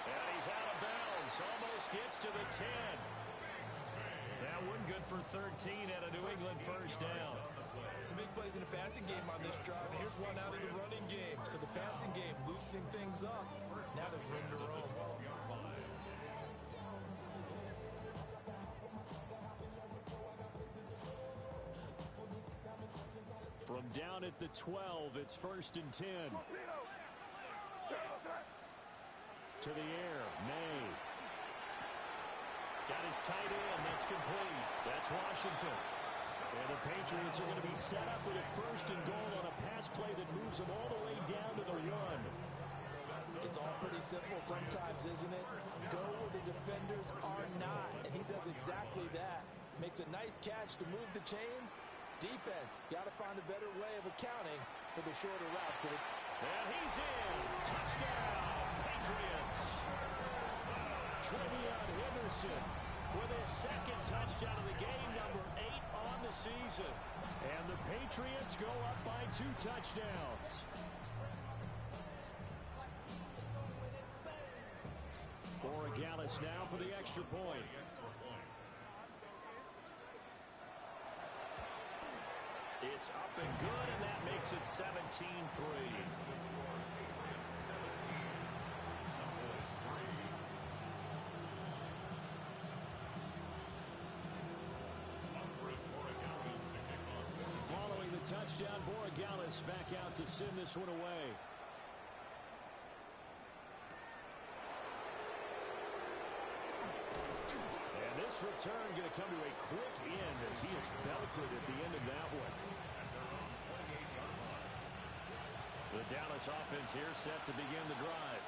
And he's out of bounds. Almost gets to the 10. That one good for 13 at a New England first down. Some big plays in the passing game on this drive. And here's one out of the running game. So the passing game loosening things up. Now there's room to roam. From down at the 12, it's 1st and 10. To the air, May. Got his tight end. That's complete. That's Washington. And the Patriots are going to be set up with a 1st and goal on a pass play that moves them all the way down to the 1. It's all pretty simple sometimes, isn't it? Go where the defenders are not. And he does exactly that. Makes a nice catch to move the chains. Defense, got to find a better way of accounting for the shorter routes. And he's in. Touchdown, Patriots. Trevion Henderson with his 2nd touchdown of the game, number 8 on the season. And the Patriots go up by 2 touchdowns. Borregales now for the extra point. It's up and good, and that makes it 17-3. Following the touchdown, Borregales back out to send this one away. And this return going to come to a quick end as he is belted at the end of that one. The Dallas offense here set to begin the drive.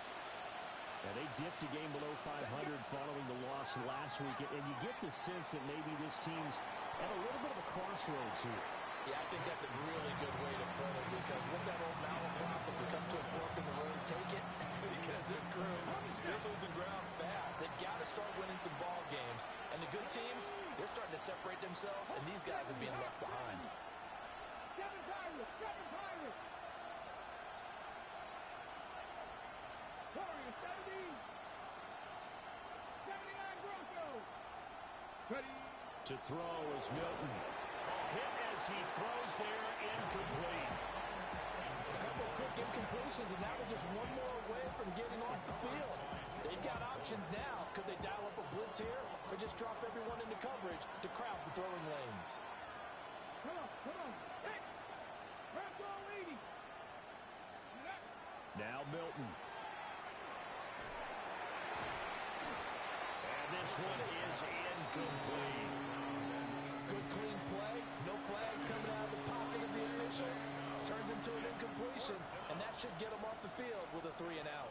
And they dipped a game below 500 following the loss last week. And you get the sense that maybe this team's at a little bit of a crossroads here. Yeah, I think that's a really good way to put it, because what's that old mountain prophet? We come to a fork in the road, take it, because this crew, they're losing ground fast. They've got to start winning some ball games. And the good teams, they're starting to separate themselves, and these guys are being left behind. To throw is Milton. Hit as he throws there, incomplete. A couple quick incompletions, and now they're just one more away from getting off the field. They've got options now. Could they dial up a blitz here, or just drop everyone into coverage to crowd the throwing lanes? Come on. Hey, grab ball, lady. Now Milton. And this one is incomplete. Good clean play. No flags coming out of the pocket of the officials. Turns into an incompletion, and that should get them off the field with a 3-and-out.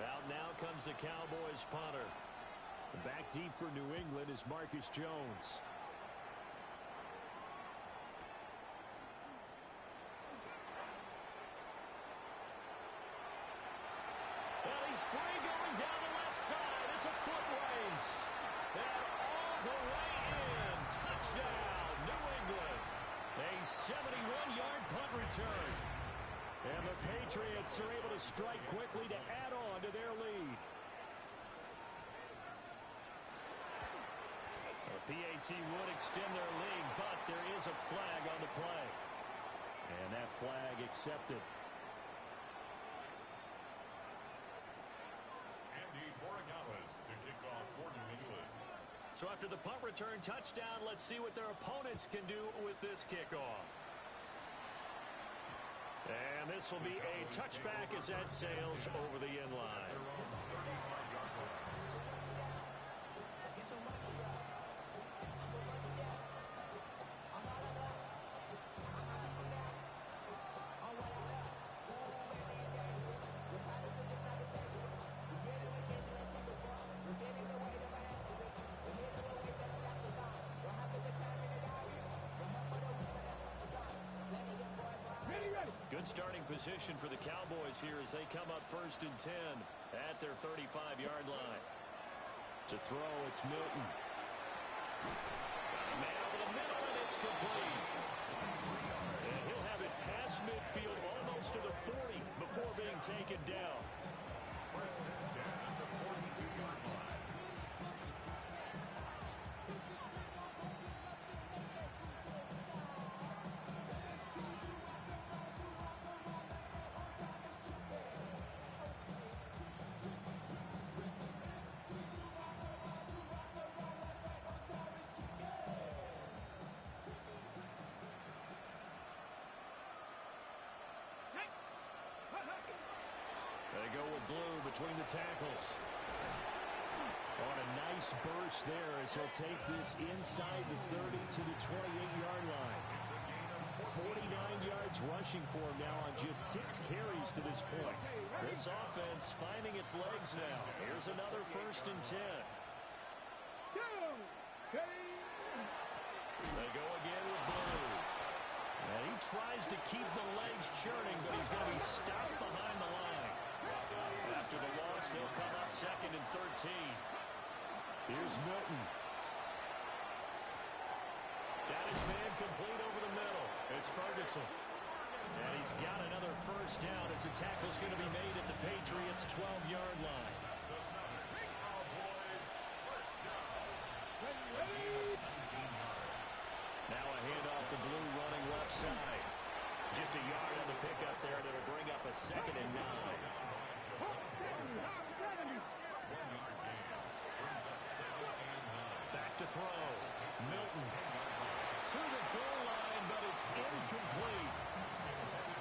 Well, now comes the Cowboys punter. Back deep for New England is Marcus Jones. Well, he's free going down the left side. It's a foot race. And all the way in. Touchdown, New England. A 71-yard punt return. And the Patriots are able to strike quickly to add on to their lead. The PAT would extend their lead, but there is a flag on the play. And that flag accepted. Andy Borregales to kick off for New England. So after the punt return touchdown, let's see what their opponents can do with this kickoff. And this will be a touchback as that sails over the end line. Good starting position for the Cowboys here as they come up 1st and 10 at their 35-yard line. To throw, it's Milton. Got a man over the middle, and it's complete. And he'll have taken down. First and 10 at the 42-yard line. They go with blue between the tackles. On a nice burst there as he'll take this inside the 30 to the 28-yard line. 49 yards rushing for him now on just 6 carries to this point. This offense finding its legs now. Here's another 1st and 10. They go again with blue. And he tries to keep the legs churning, but he's going to be stopped behind the line. After the loss, they'll come up 2nd and 13. Here's Milton. Got his man complete over the middle. It's Ferguson. And he's got another 1st down as the tackle's going to be made at the Patriots' 12-yard line. Now a handoff to blue running left side. Just a yard on the pickup there that'll bring up a 2nd and 9. Back to throw. Milton to the goal line, but it's incomplete.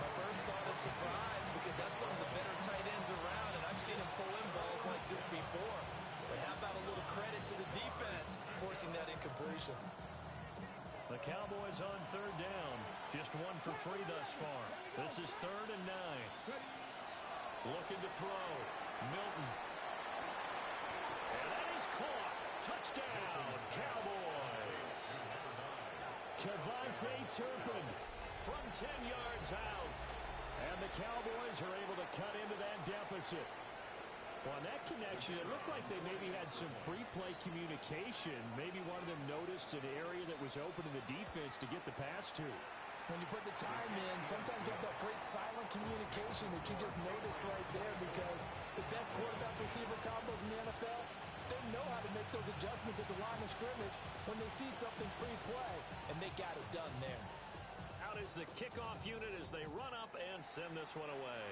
My first thought is surprise because that's one of the better tight ends around, and I've seen him pull in balls like this before. But how about a little credit to the defense forcing that incompletion? The Cowboys on 3rd down. Just 1 for 3 thus far. This is 3rd and 9. Looking to throw. Milton. And that is caught. Touchdown, Cowboys. Kevontae Turpin from 10 yards out. And the Cowboys are able to cut into that deficit. Well, on that connection, it looked like they maybe had some pre-play communication. Maybe one of them noticed an area that was open in the defense to get the pass to. When you put the time in, sometimes you have that great silent communication that you just noticed right there because the best quarterback-receiver combos in the NFL, they know how to make those adjustments at the line of scrimmage when they see something pre-play, and they got it done there. Out is the kickoff unit as they run up and send this one away.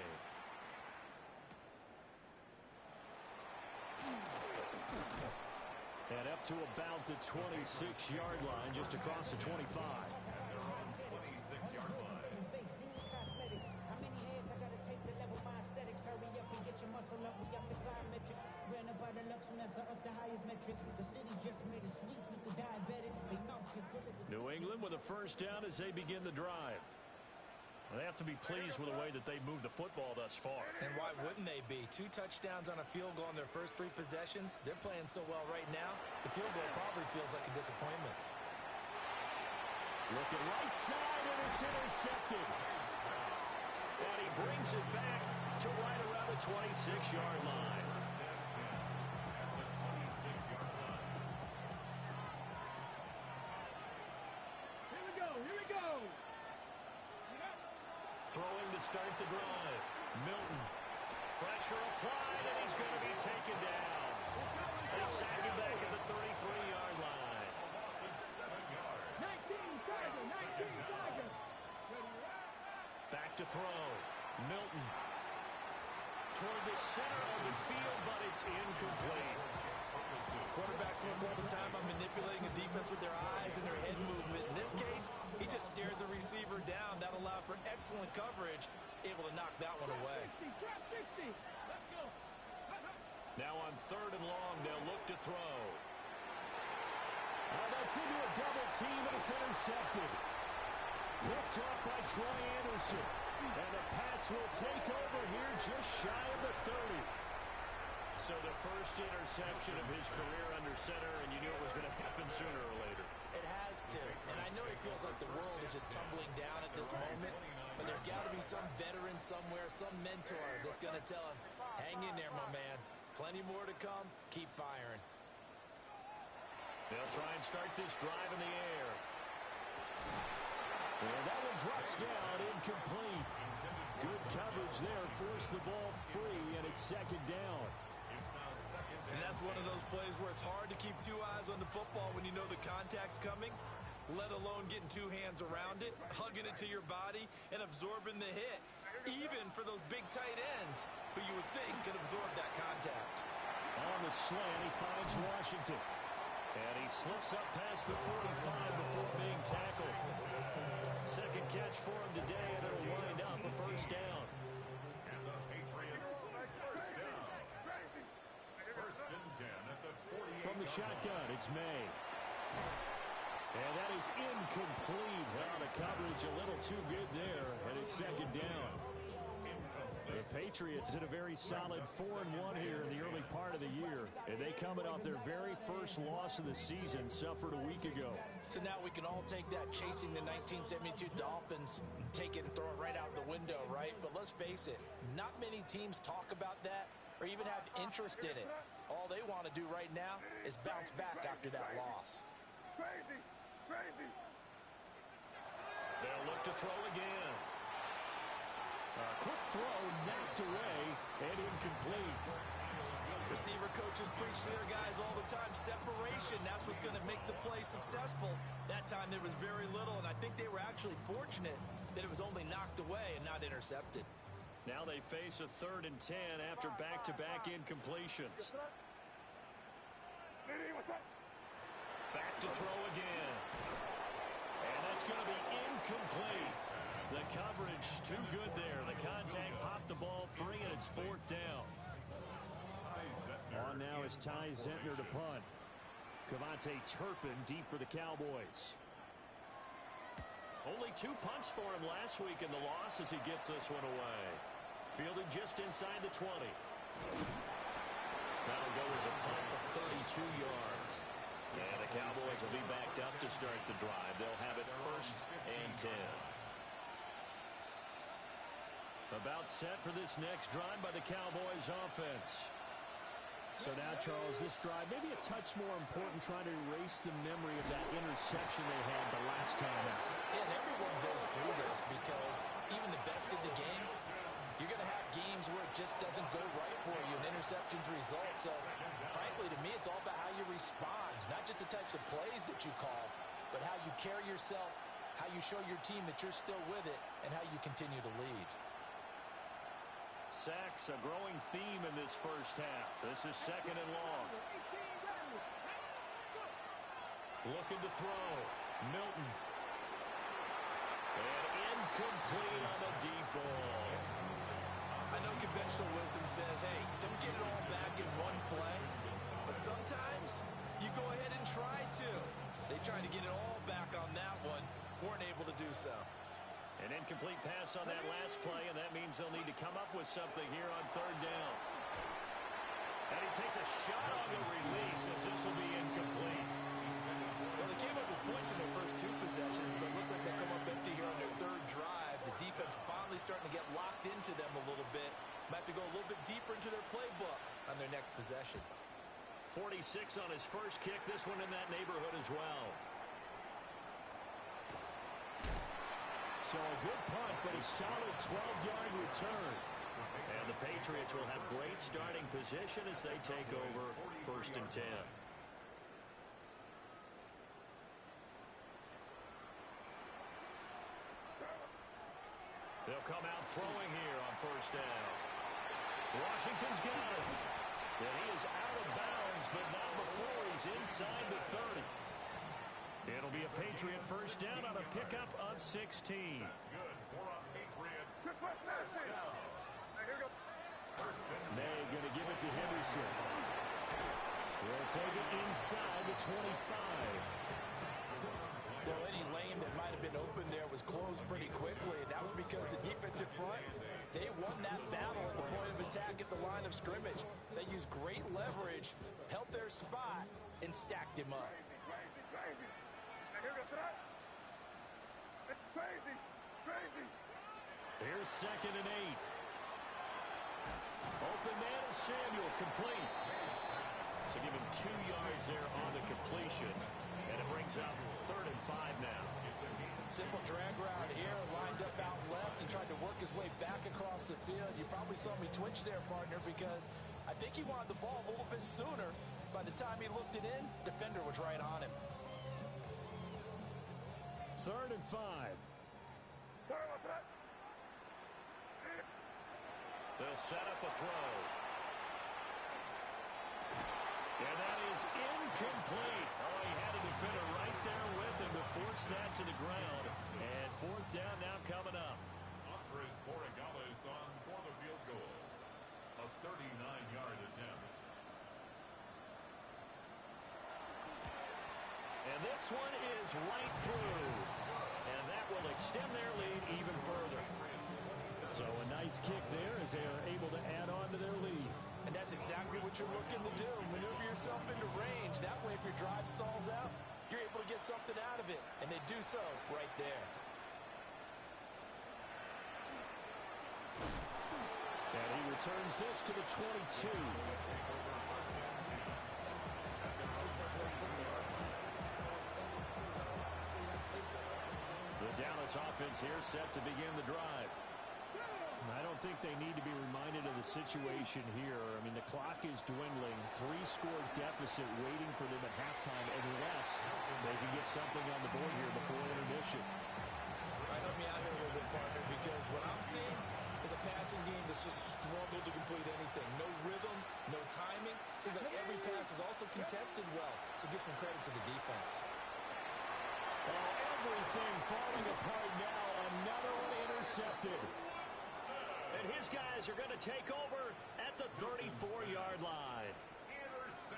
And up to about the 26-yard line, just across the 25. 26-yard line. New England with a 1st down as they begin the drive. Well, they have to be pleased with the way that they moved the football thus far. And why wouldn't they be? 2 touchdowns on a field goal in their first 3 possessions. They're playing so well right now, the field goal probably feels like a disappointment. Looking right side, and it's intercepted. And he brings it back to right around the 26-yard line. Throwing to start the drive. Milton. Pressure applied, and he's going to be taken down. They sack him back at the 33-yard line. 19 Back to throw. Milton. Toward the center of the field, but it's incomplete. Quarterbacks work all the time on manipulating a defense with their eyes and their head movement. In this case, he just stared the receiver down. That allowed for excellent coverage, able to knock that one away. Now on 3rd and long, they'll look to throw. That's into a double team, and it's intercepted. Picked up by Troy Anderson. And the Pats will take over here just shy of the 30. So the first interception of his career under center, and you knew it was going to happen sooner or later. It has to. And I know he feels like the world is just tumbling down at this moment, but there's got to be some veteran somewhere, some mentor that's going to tell him, hang in there, my man. Plenty more to come. Keep firing. They'll try and start this drive in the air. And that one drops down, incomplete. Good coverage there. Forced the ball free, and it's second down. And that's one of those plays where it's hard to keep two eyes on the football when you know the contact's coming, let alone getting two hands around it, hugging it to your body, and absorbing the hit, even for those big tight ends who you would think could absorb that contact. On the slant, he finds Washington. And he slips up past the 45 before being tackled. Second catch for him today, and it'll wind up a first down. And the Patriots first down. First and 10 at the 48. From the shotgun, it's May. And that is incomplete. Well, the coverage a little too good there, and it's second down. The Patriots hit a very solid 4-1 here in the early part of the year. And they coming off their very first loss of the season, suffered a week ago. So now we can all take that chasing the 1972 Dolphins and take it and throw it right out the window, right? But let's face it, not many teams talk about that or even have interest in it. All they want to do right now is bounce back after that loss. Crazy. They'll look to throw again. A quick throw knocked away and incomplete. Receiver coaches preach to their guys all the time. Separation, that's what's going to make the play successful. That time there was very little, and I think they were actually fortunate that it was only knocked away and not intercepted. Now they face a 3rd and 10 after back-to-back incompletions. Back to throw again. And that's going to be incomplete. The coverage too good there. The contact popped the ball free, and it's 4th down. On now is Ty Zentner to punt. Cavante Turpin deep for the Cowboys. Only 2 punts for him last week in the loss as he gets this one away. Fielded just inside the 20. That'll go as a punt of 32 yards. And the Cowboys will be backed up to start the drive. They'll have it 1st and 10. About set for this next drive by the Cowboys offense. So now, Charles, this drive maybe a touch more important, trying to erase the memory of that interception they had the last time out. Yeah, and everyone goes through this because even the best in the game, you're going to have games where it just doesn't go right for you and interceptions result. So, frankly, to me, it's all about how you respond, not just the types of plays that you call, but how you carry yourself, how you show your team that you're still with it, and how you continue to lead. Sacks, a growing theme in this first half. This is 2nd and long. Looking to throw. Milton. And incomplete on the deep ball. I know conventional wisdom says, hey, don't get it all back in one play. But sometimes you go ahead and try to. They tried to get it all back on that one. Weren't able to do so. An incomplete pass on that last play, and that means they'll need to come up with something here on 3rd down. And he takes a shot on the release as this will be incomplete. Well, they came up with points in their first 2 possessions, but it looks like they'll come up empty here on their 3rd drive. The defense finally starting to get locked into them a little bit. Might have to go a little bit deeper into their playbook on their next possession. 46 on his first kick, this one in that neighborhood as well. So a good punt, but a solid 12-yard return. And the Patriots will have great starting position as they take over 1st and 10. They'll come out throwing here on 1st down. Washington's got it. And he is out of bounds, but not before he's inside the 30. It'll be a Patriot 1st down on a pickup of 16. That's good for a Patriots. May going to give it to Henderson. He'll take it inside the 25. Well, any lane that might have been open there was closed pretty quickly, and that was because the defensive front, they won that battle at the point of attack at the line of scrimmage. They used great leverage, held their spot, and stacked him up. Here's 2nd and 8. Open man is Samuel, complete. So give him 2 yards there on the completion. And it brings up 3rd and 5 now. Simple drag route here, lined up out left and tried to work his way back across the field. You probably saw me twitch there, partner, because I think he wanted the ball a little bit sooner. By the time he looked it in, defender was right on him. 3rd and 5. They'll set up a throw. And that is incomplete. Oh, he had a defender right there with him to force that to the ground. And 4th down now coming up. Andres Borregales on for the field goal. A 39-yard attempt. And this one is right through. And that will extend their lead even further. So a nice kick there as they are able to add on to their lead. And that's exactly what you're looking to do. Maneuver yourself into range. That way, if your drive stalls out, you're able to get something out of it. And they do so right there. And he returns this to the 22. The Dallas offense here set to begin the drive. I don't think they need to be reminded of the situation here. I mean, the clock is dwindling. 3-score deficit waiting for them at halftime unless they can get something on the board here before intermission. Help me out here a little bit, partner, because what I'm seeing is a passing game that's just struggled to complete anything. No rhythm, no timing. Seems like every pass is also contested well, so give some credit to the defense. Oh, everything falling apart now. Another one intercepted. And his guys are going to take over at the 34-yard line.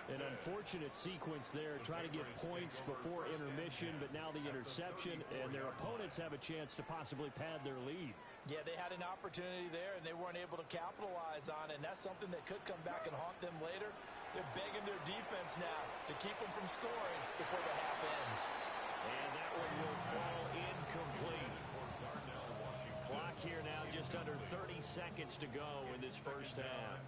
An unfortunate sequence there, trying to get points before intermission, but now the interception, and their opponents have a chance to possibly pad their lead. Yeah, they had an opportunity there, and they weren't able to capitalize on it, and that's something that could come back and haunt them later. They're begging their defense now to keep them from scoring before the half ends. And that one will fall incomplete. Clock here now just under 30 seconds to go in this first half.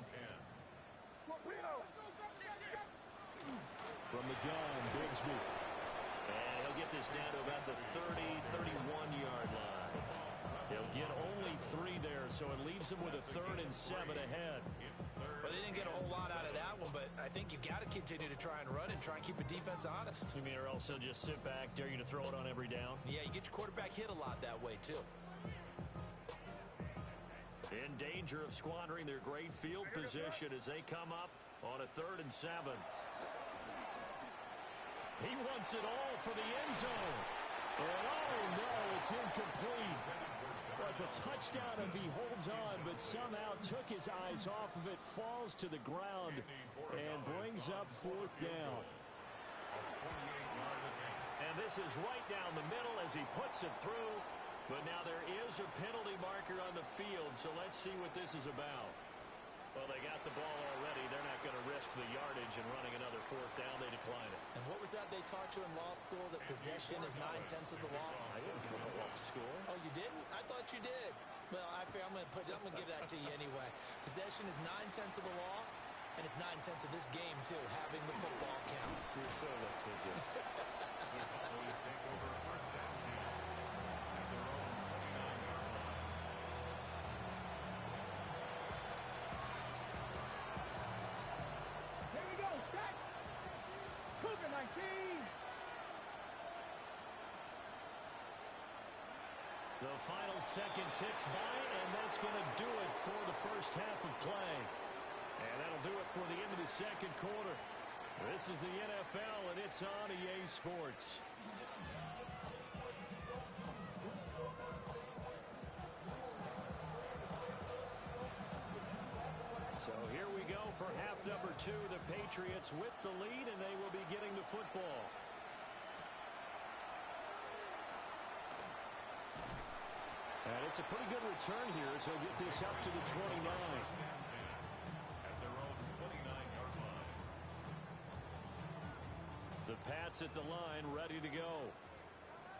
From the gun, Bigsby. And he'll get this down to about the 30, 31-yard line. They'll get only 3 there, so it leaves them with a 3rd and 7 ahead. Well, they didn't get a whole lot out of that one, but I think you've got to continue to try and run and try and keep the defense honest. You mean, or else they'll just sit back, dare you to throw it on every down? Yeah, you get your quarterback hit a lot that way, too. In danger of squandering their great field position as they come up on a 3rd and 7. He wants it all for the end zone. And oh no, it's incomplete. Well, it's a touchdown if he holds on, but somehow took his eyes off of it, falls to the ground, and brings up 4th down. And this is right down the middle as he puts it through. But now there is a penalty marker on the field, so let's see what this is about. Well, they got the ball already. They're not going to risk the yardage and running another 4th down. They decline it. And what was that they taught you in law school, that possession is 9/10 of the law? I didn't come to law school. Oh, you didn't? I thought you did. Well, I'm going to give that to you anyway. Possession is 9/10 of the law, and it's 9/10 of this game, too, having the football counts. You're so litigious. Cowboys take over 1st and 10 at their own 29-yard line. Here we go, set. Cougar 19. The final second ticks by, and that's going to do it for the first half of play. And that'll do it for the end of the second quarter. This is the NFL, and it's on EA Sports. So here we go for half number 2. The Patriots with the lead, and they will be getting the football. And it's a pretty good return here as he'll get this up to the 29. At their own 29-yard line. The Pats at the line, ready to go.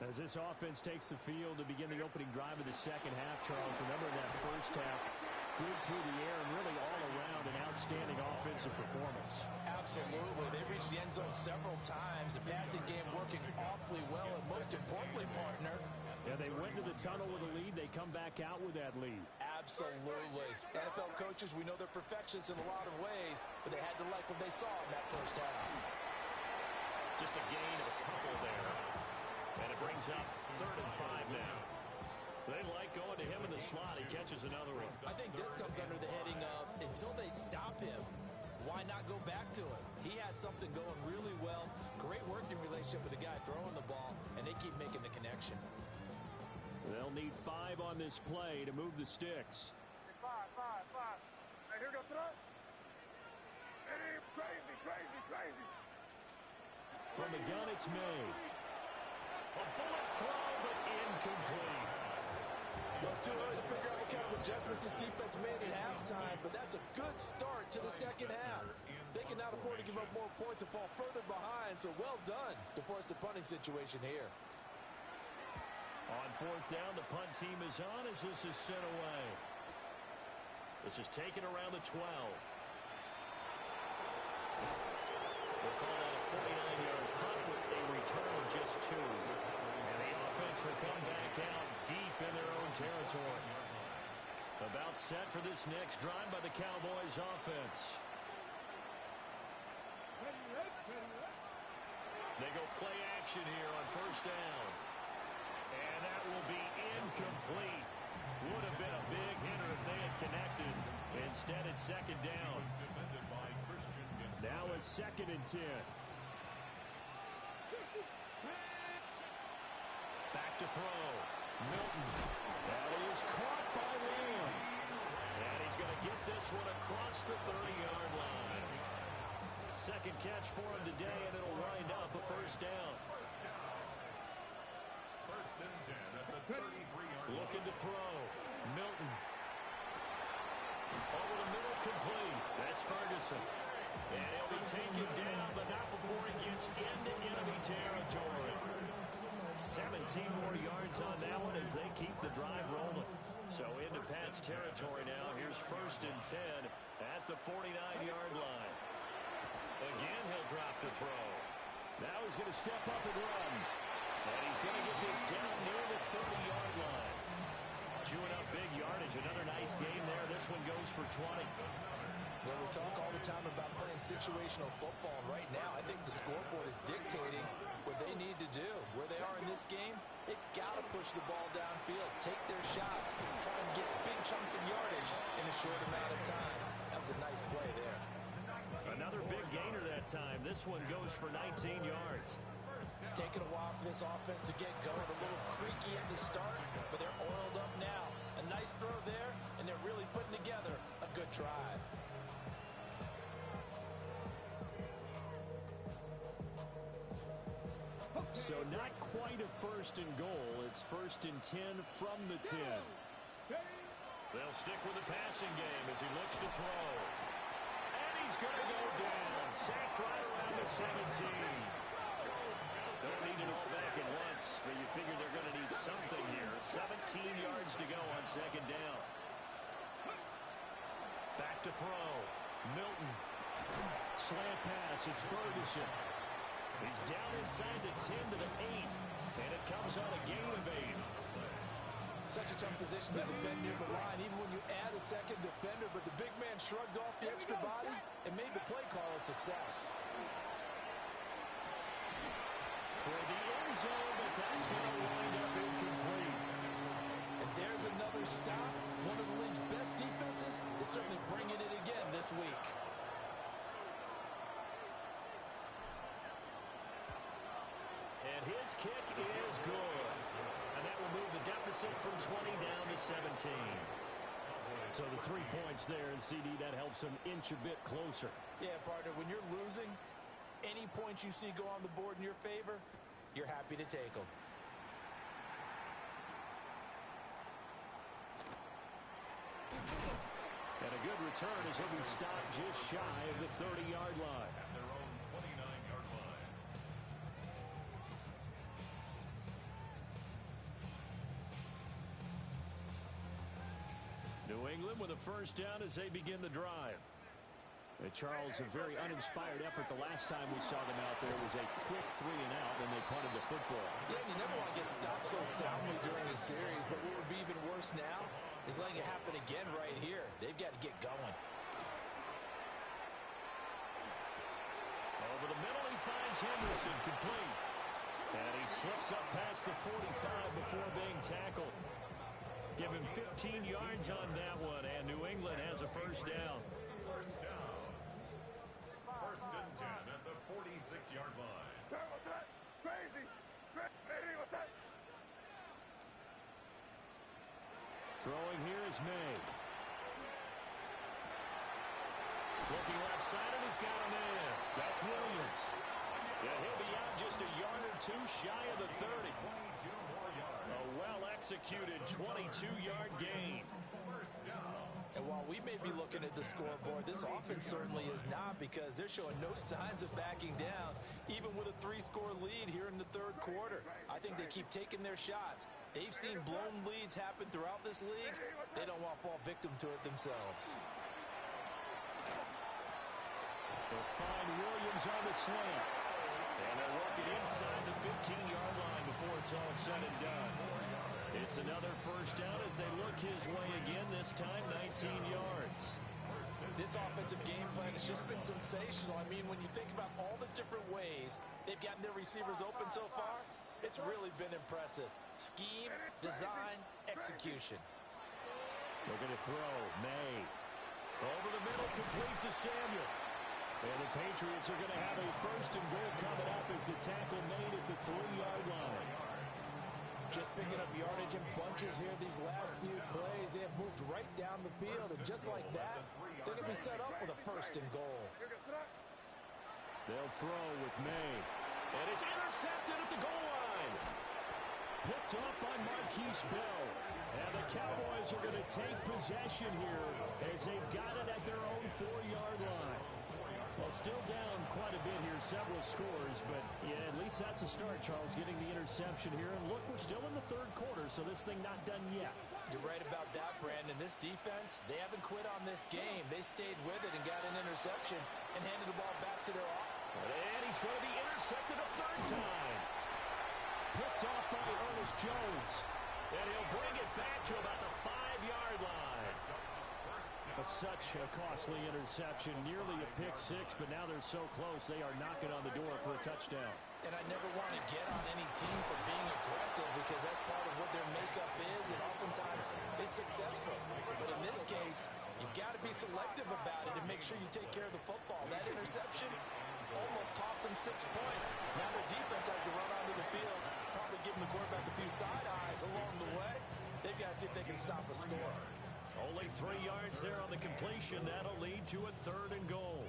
As this offense takes the field to begin the opening drive of the second half, Charles, remember that first half, good through the air and really all around an outstanding offensive performance. Absolutely. They reached the end zone several times. The passing game working awfully well, and most importantly, partner, the tunnel with a lead. They come back out with that lead. Absolutely. NFL coaches, we know they're perfectionists in a lot of ways, but they had to like what they saw in that first half. Just a gain of a couple there. And it brings up 3rd and 5 now. They like going to him in the slot. He catches another one. I think this comes under the heading of until they stop him, why not go back to it? He has something going really well. Great working relationship with the guy throwing the ball, and they keep making the connection. They'll need 5 on this play to move the sticks. 5. Hey, here we go, throw. Hey, crazy. From the gun, it's made. A bullet throw, but incomplete. Well, it's too early to figure out what kind of adjustments this defense made at halftime, but that's a good start to the second half. They cannot afford to give up more points and fall further behind, so well done to force the punting situation here. On 4th down, the punt team is on as this is sent away. This is taken around the 12. We'll call that a 49-yard punt with a return of just 2. And the offense will come back out deep in their own territory. About set for this next drive by the Cowboys offense. They go play action here on 1st down. And that will be incomplete. Would have been a big hitter if they had connected. Instead, it's 2nd down. Now it's 2nd and 10. Back to throw. Milton. That is caught by Lamb. And he's going to get this one across the 30-yard line. 2nd catch for him today, and it'll wind up a 1st down. 1st and 10 at the 33-yard line. Looking to throw. Milton. Over the middle, complete. That's Ferguson. And he'll be taken down, but not before he gets into enemy territory. 17 more yards on that one as they keep the drive rolling. So into Pat's territory now. Here's 1st and 10 at the 49-yard line. Again, he'll drop the throw. Now he's going to step up and run. And he's going to get this down near the 30-yard line. Chewing up big yardage. Another nice game there. This one goes for 20. Well, we talk all the time about playing situational football. And right now, I think the scoreboard is dictating what they need to do. Where they are in this game, they've got to push the ball downfield, take their shots, try and get big chunks of yardage in a short amount of time. That was a nice play there. Another big gainer that time. This one goes for 19 yards. It's taken a while for this offense to get going. A little creaky at the start, but they're oiled up now. A nice throw there, and they're really putting together a good drive. So not quite a 1st and goal. It's 1st and 10 from the 10. They'll stick with the passing game as he looks to throw. And he's going to go down. Sacked right around the 17. Don't need it all back at once, but you figure they're going to need something here. 17 yards to go on 2nd down. Back to throw. Milton. Slant pass. It's Ferguson. He's down inside the 10 to the 8. And it comes on a gain of 8. Such a tough position to defend near the line, even when you add a 2nd defender. But the big man shrugged off the extra body and made the play call a success. For the end zone, but that's going to wind up incomplete. And there's another stop. One of the league's best defenses is certainly bringing it again this week. And his kick is good. And that will move the deficit from 20 down to 17. So the 3 points there, and CD, that helps them inch a bit closer. Yeah, partner, when you're losing, any points you see go on the board in your favor, you're happy to take them. And a good return as he'll be stopped just shy of the 30-yard line. At their own 29-yard line. New England with a 1st down as they begin the drive. Charles, a very uninspired effort the last time we saw them out there. It was a quick 3-and-out, and they punted the football. Yeah, and you never want to get stopped so soundly during a series, but what would be even worse now is letting it happen again right here. They've got to get going. Over the middle, he finds Henderson complete. And he slips up past the 45 before being tackled. Give him 15 yards on that one, and New England has a first down. First down. First and 10 at the 46-yard line. What's that? Crazy. What's that? Throwing here is May. Looking left side, and he's got him in. That's Williams. Yeah, he'll be out just a yard or two shy of the 30. 22 more yards. A well-executed 22-yard gain. First down. And while we may be looking at the scoreboard, this offense certainly is not, because they're showing no signs of backing down, even with a 3-score lead here in the third quarter. I think they keep taking their shots. They've seen blown leads happen throughout this league. They don't want to fall victim to it themselves. They'll find Williams on the slant. And they'll work it inside the 15-yard line before it's all said and done. It's another first down as they look his way again, this time 19 yards. This offensive game plan has just been sensational. I mean, when you think about all the different ways they've gotten their receivers open so far, it's really been impressive. Scheme, design, execution. Looking to throw. May. Over the middle, complete to Samuel. And the Patriots are going to have a first and goal coming up as the tackle made at the 3-yard line. Just picking up yardage in bunches here these last few plays. They have moved right down the field, and just like that, they're going to be set up with a first and goal. They'll throw with May. And it's intercepted at the goal line. Picked up by Marquise Bell. And the Cowboys are going to take possession here as they've got it at their own 4-yard line. Well, still down quite a bit here, several scores, but yeah, at least that's a start, Charles, getting the interception here. And look, we're still in the third quarter, so this thing not done yet. You're right about that, Brandon. This defense, they haven't quit on this game. They stayed with it and got an interception and handed the ball back to their offense. And he's going to be intercepted a third time. Picked off by Ernest Jones. And he'll bring it back to about the 5-yard line. But such a costly interception, nearly a pick six, but now they're so close they are knocking on the door for a touchdown. And I never want to get on any team for being aggressive, because that's part of what their makeup is, and oftentimes is successful. But in this case, you've got to be selective about it and make sure you take care of the football. That interception almost cost them 6 points. Now their defense has to run onto the field, probably giving the quarterback a few side eyes along the way. They've got to see if they can stop a score. Only 3 yards there on the completion. That'll lead to a third and goal.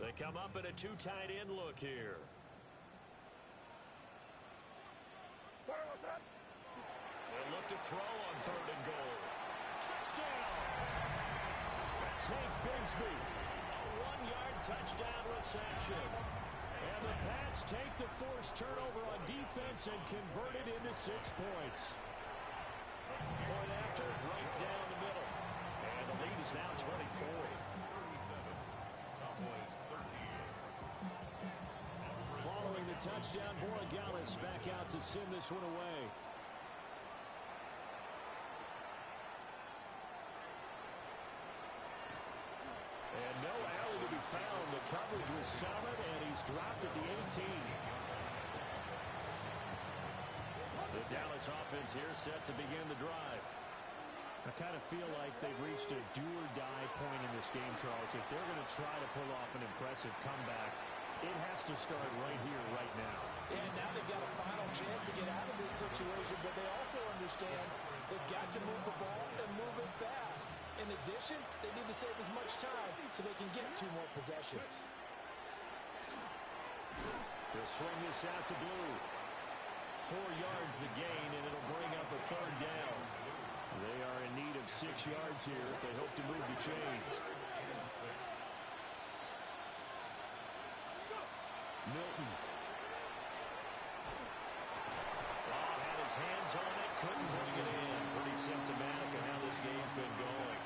They come up in a 2 tight end look here. They'll look to throw on third and goal. Touchdown! Tank Bigsby. A 1-yard touchdown reception. And the Pats take the forced turnover on defense and convert it into 6 points. Point after, right down the middle. And the lead is now 24. 37. Cowboys 13. Following the touchdown, Borregales back out to send this one away. And no alley to be found. The coverage was solid, and he's dropped at the 18. The Dallas offense here set to begin the drive. I kind of feel like they've reached a do-or-die point in this game, Charles. If they're going to try to pull off an impressive comeback, it has to start right here, right now. And now they've got a final chance to get out of this situation, but they also understand they've got to move the ball and move it fast. In addition, they need to save as much time so they can get 2 more possessions. They'll swing this out to Blue. 4 yards the gain, and it'll bring up a third down. They are in need of 6 yards here if they hope to move the chains. Milton. Oh, had his hands on it, couldn't bring it in. Pretty symptomatic of how this game's been going.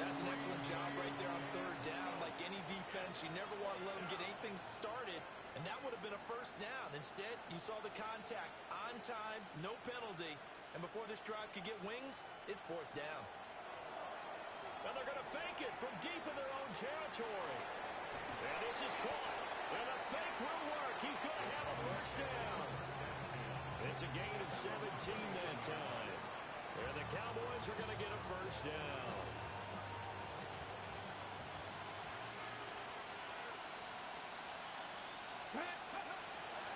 That's does an excellent job right there on third down. Like any defense, you never want to let them get anything started, and that would have been a first down. Instead, you saw the contact on time, no penalty, and before this drive could get wings, it's fourth down. And they're going to fake it from deep in their own territory. And this is caught. And the fake will work. He's going to have a first down. It's a gain of 17 that time. And the Cowboys are going to get a first down.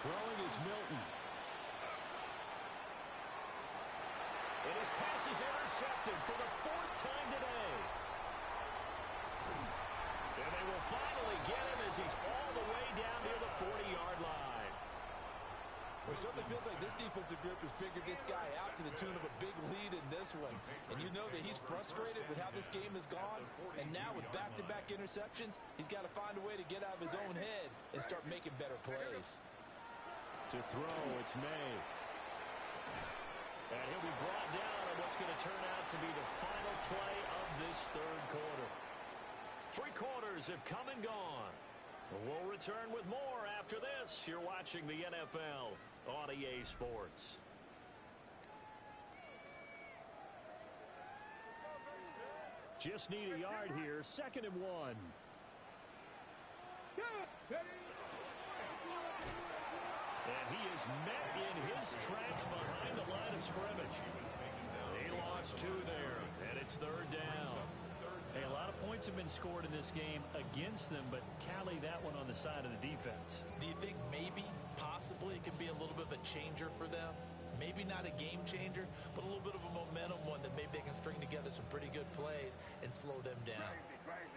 Throwing is Milton. And his pass is intercepted for the fourth time today. And they will finally get him as he's all the way down near the 40-yard line. Well, it certainly feels like this defensive group has figured this guy out to the tune of a big lead in this one. And you know that he's frustrated with how this game has gone. And now with back-to-back interceptions, he's got to find a way to get out of his own head and start making better plays. To throw, it's May. And he'll be brought down on what's going to turn out to be the final play of this third quarter. 3 quarters have come and gone. We'll return with more after this. You're watching the NFL on EA Sports. Just need a yard here. 2nd and 1. And he is met in his tracks behind the line of scrimmage. He lost 2 there, and it's 3rd down. Hey, a lot of points have been scored in this game against them, but tally that one on the side of the defense. Do you think maybe, possibly, it could be a little bit of a changer for them? Maybe not a game changer, but a little bit of a momentum one that maybe they can string together some pretty good plays and slow them down.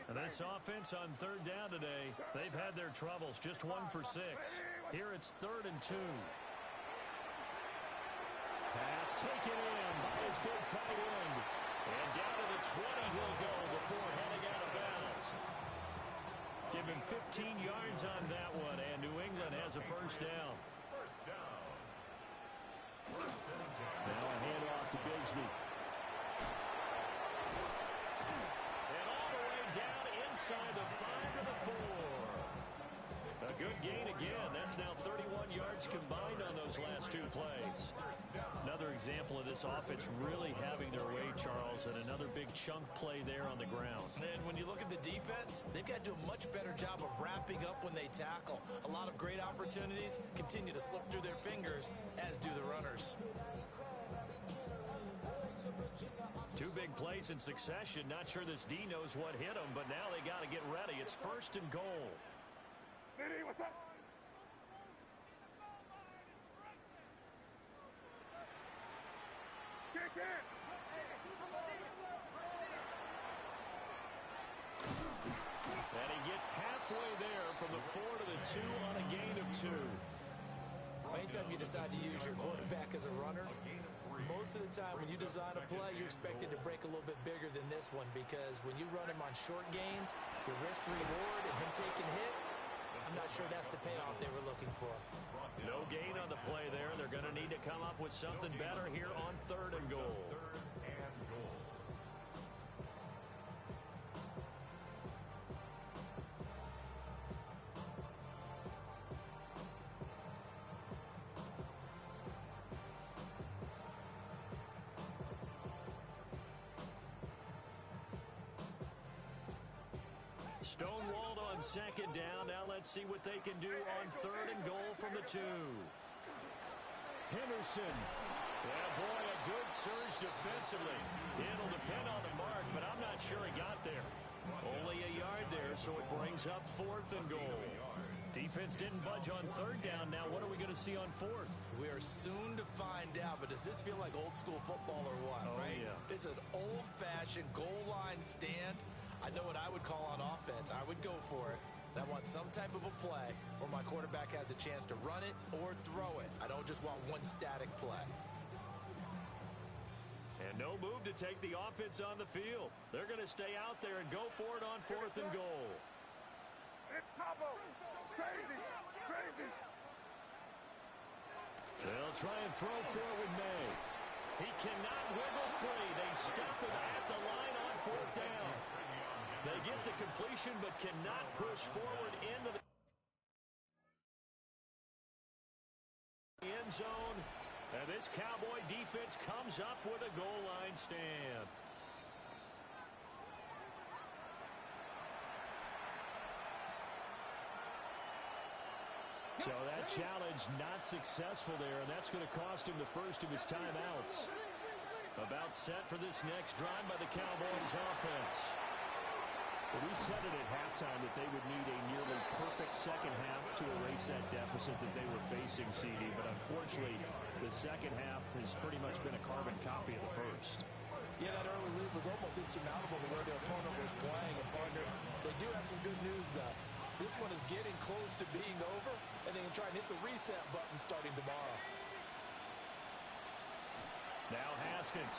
And this offense on 3rd down today, they've had their troubles. Just 1 for 6. Here it's 3rd and 2. Pass taken in by his big tight end. And down to the 20 he'll go before heading out of bounds. Give him 15 yards on that one, and New England has a first down. First down. Now a handoff to Bigsby. And all the way down inside the 5 to the 4. A good gain again. That's now 31 yards combined on those last 2 plays. Another example of this offense really having their way, Charles, and another big chunk play there on the ground. And when you look at the defense, they've got to do a much better job of wrapping up when they tackle. A lot of great opportunities continue to slip through their fingers, as do the runners. 2 big plays in succession. Not sure this D knows what hit him, but now they got to get ready. It's 1st and goal. Nitty, what's up? Kick it! And he gets halfway there from the 4 to the 2 on a gain of 2. Anytime you decide to use your quarterback as a runner, most of the time when you design a play, you're expected to break a little bit bigger than this one, because when you run him on short gains, your risk reward and him taking hits, I'm not sure that's the payoff they were looking for. No gain on the play there. They're going to need to come up with something better here on 3rd and goal. Stonewalled on 2nd down. Now let's see what they can do on 3rd and goal from the 2. Henderson. Yeah, boy, a good surge defensively. It'll depend on the mark, but I'm not sure he got there. Only a yard there, so it brings up 4th and goal. Defense didn't budge on 3rd down. Now what are we going to see on 4th? We are soon to find out, but does this feel like old school football or what? Oh, right? yeah. It's an old-fashioned goal line stand. I know what I would call on offense. I would go for it. I want some type of a play where my quarterback has a chance to run it or throw it. I don't just want one static play. And no move to take the offense on the field. They're going to stay out there and go for it on 4th and goal. It's Cabo! Crazy! Crazy! They'll try and throw for it with May. He cannot wiggle free. They stuffed it at the line on 4th down. They get the completion but cannot push forward into the end zone. And this Cowboy defense comes up with a goal line stand. So that challenge not successful there, and that's going to cost him the first of his timeouts. About set for this next drive by the Cowboys offense. Well, we said it at halftime that they would need a nearly perfect second half to erase that deficit that they were facing, CD, but unfortunately the second half has pretty much been a carbon copy of the first. Yeah, that early lead was almost insurmountable the way their opponent was playing. And, partner, they do have some good news, though. This one is getting close to being over, and they can try and hit the reset button starting tomorrow. Now Haskins.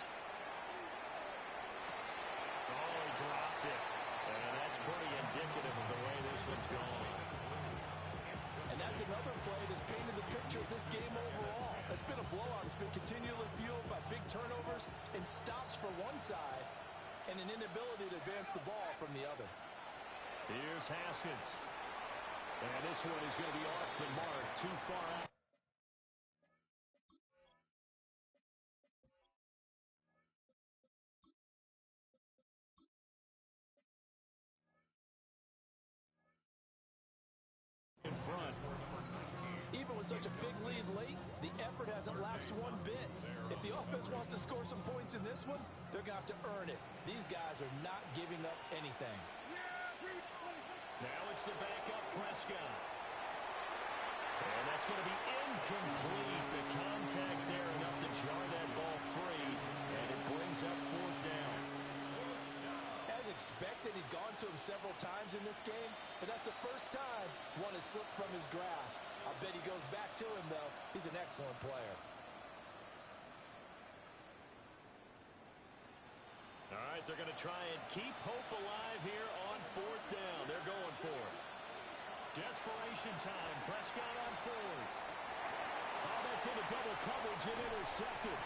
Oh, he dropped it. And that's pretty indicative of the way this one's going. And that's another play that's painted the picture of this game overall. It's been a blowout. It's been continually fueled by big turnovers and stops for one side and an inability to advance the ball from the other. Here's Haskins. And this one is going to be off the mark, too far out. In front. Even with such a big lead late, the effort hasn't lapsed one bit. If the offense wants to score some points in this one, they're going to have to earn it. These guys are not giving up anything. Now it's the backup Prescott. And that's going to be incomplete. The contact there enough to jar that ball free, and it brings up fourth down. As expected, he's gone to him several times in this game, but that's the first time one has slipped from his grasp. I'll bet he goes back to him, though. He's an excellent player. All right, they're going to try and keep hope alive here on fourth down. They're going for it. Desperation time. Prescott on fourth. Oh, that's into double coverage and intercepted.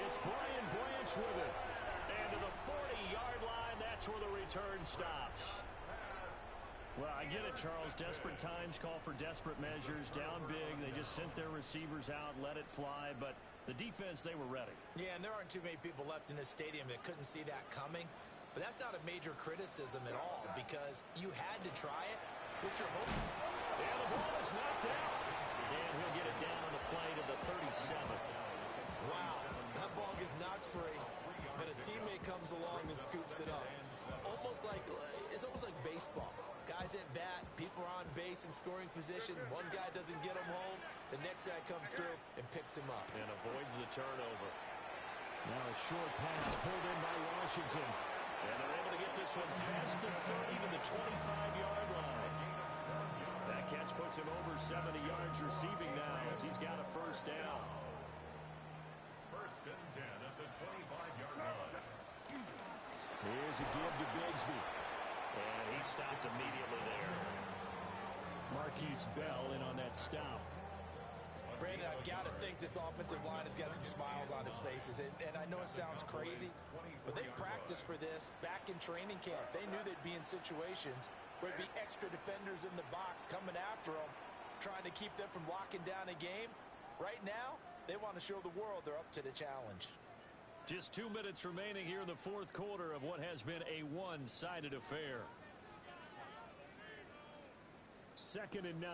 It's Brian Branch with it. And to the 40-yard line, that's where the return stops. Well, I get it, Charles. Desperate times call for desperate measures. Down big. They just sent their receivers out, let it fly. But the defense, they were ready. Yeah, and there aren't too many people left in this stadium that couldn't see that coming. But that's not a major criticism at all because you had to try it. What's your hope? And the ball is knocked out. And he'll get it down on the play to the 37. Wow, that ball gets knocked free, but a teammate comes along and scoops it up. It's almost like baseball. Guys at bat, people are on base in scoring position. One guy doesn't get him home. The next guy comes through and picks him up. And avoids the turnover. Now a short pass pulled in by Washington. And they're able to get this one past the 30 to the 25-yard line. That catch puts him over 70 yards receiving now as he's got a first down. First and 10 at the 25-yard line. Here's a give to Bigsby. And he stopped immediately there. Marquise Bell in on that stop. Brandon, I've got to think this offensive line has got some smiles on its faces. And I know it sounds crazy, but they practiced for this back in training camp. They knew they'd be in situations where there'd be extra defenders in the box coming after them, trying to keep them from locking down a game. Right now, they want to show the world they're up to the challenge. Just 2 minutes remaining here in the fourth quarter of what has been a one-sided affair. Second and 9.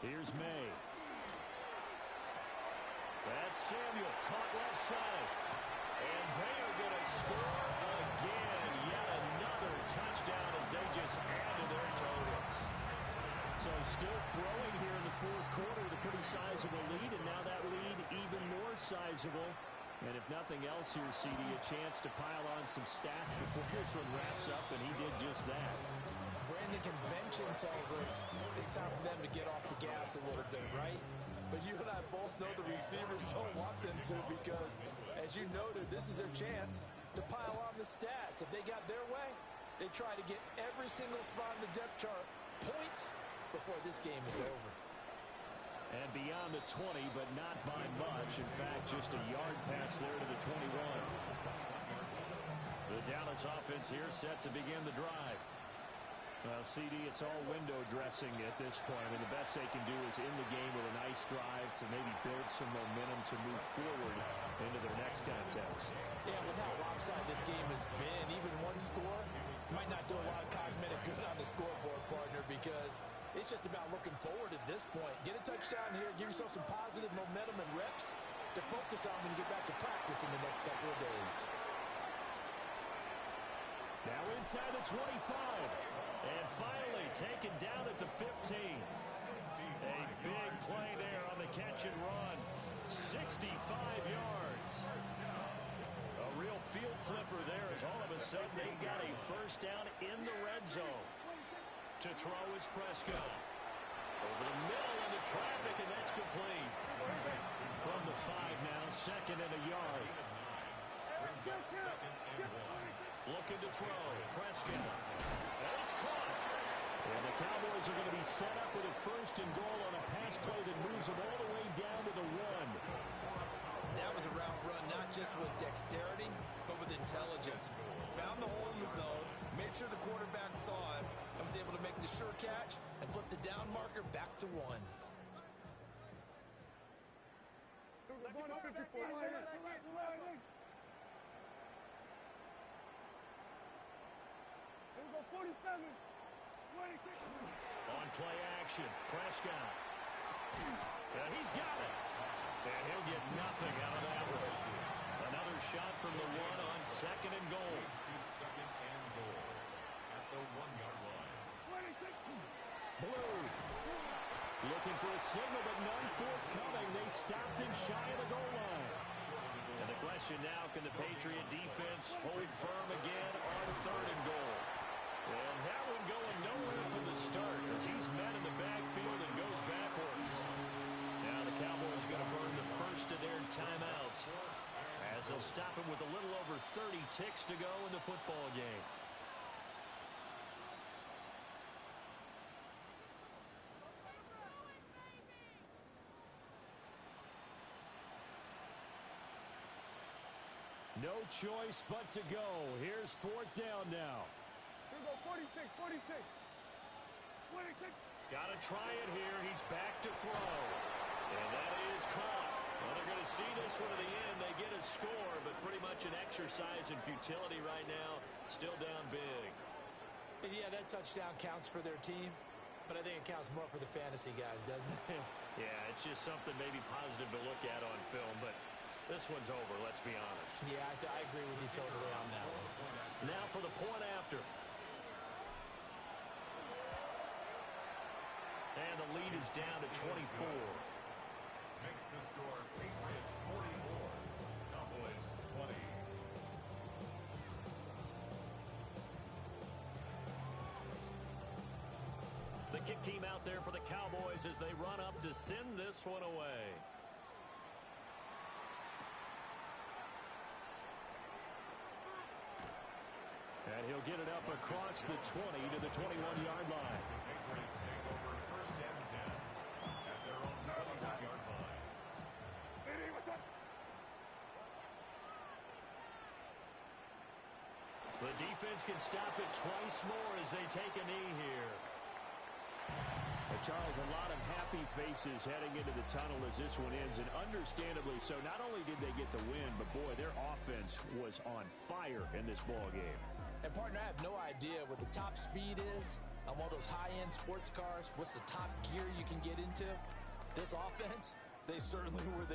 Here's May. That's Samuel caught left side. And they are going to score again. Yet another touchdown as they just add to their totals. So still throwing here in the fourth quarter with a pretty sizable lead. And now that lead even more sizable. And if nothing else here, CD, a chance to pile on some stats before this one wraps up. And he did just that. Brandon, convention tells us it's time for them to get off the gas a little bit, right? But you and I both know the receivers don't want them to because, as you noted, this is their chance to pile on the stats. If they got their way, they try to get every single spot in the depth chart points before this game is over. And beyond the 20, but not by much. In fact, just a yard pass there to the 21. The Dallas offense here set to begin the drive. Well, CD, it's all window dressing at this point. I mean, the best they can do is in the game with a nice drive to maybe build some momentum to move forward into their next contest. Yeah, with how lopsided this game has been, even one score might not do a lot of cosmetic good on the scoreboard, partner, because it's just about looking forward at this point. Get a touchdown here, give yourself some positive momentum and reps to focus on when you get back to practice in the next couple of days. Now inside the 25. And finally taken down at the 15. A big play there on the catch and run. 65 yards. A real field flipper there as all of a sudden they got a first down in the red zone. To throw is Prescott. Over the middle into traffic, and that's complete. From the 5 now, second and a yard. Looking to throw. Prescott. And it's caught. And the Cowboys are going to be set up with a first and goal on a pass play that moves them all the way down to the 1. That was a route run, not just with dexterity, but with intelligence. Found the hole in the zone, made sure the quarterback saw him, and was able to make the sure catch and flip the down marker back to 1. On play action, Prescott. And he's got it. And he'll get nothing out of that one. Another shot from the 1 on second and goal. Second and goal at the 1-yard line. Blue. Looking for a signal, but none forthcoming. They stopped him shy of the goal line. And the question now, can the Patriot defense hold firm again on third and goal? And that one going nowhere from the start as he's met in the backfield and goes backwards. Now the Cowboys are going to burn the first of their timeouts as they'll stop him with a little over 30 ticks to go in the football game. No choice but to go. Here's fourth down now. Here we go, 46. Got to try it here. He's back to throw. And that is caught. Well, they're going to see this one to the end. They get a score, but pretty much an exercise in futility right now. Still down big. And yeah, that touchdown counts for their team, but I think it counts more for the fantasy guys, doesn't it? Yeah, it's just something maybe positive to look at on film, but this one's over, let's be honest. Yeah, I agree with you totally on that one. Now for the point after. And the lead is down to 24. Makes the score Patriots 44, Cowboys 20. The kick team out there for the Cowboys as they run up to send this one away. And he'll get it up across the 20 to the 21-yard line. The Patriots take over first and 10 at their own 21-yard line. The defense can stop it twice more as they take a knee here. Charles, a lot of happy faces heading into the tunnel as this one ends, and understandably so. Not only did they get the win, but boy, their offense was on fire in this ball game. And partner, I have no idea what the top speed is on one of those high-end sports cars. What's the top gear you can get into? This offense, they certainly were there.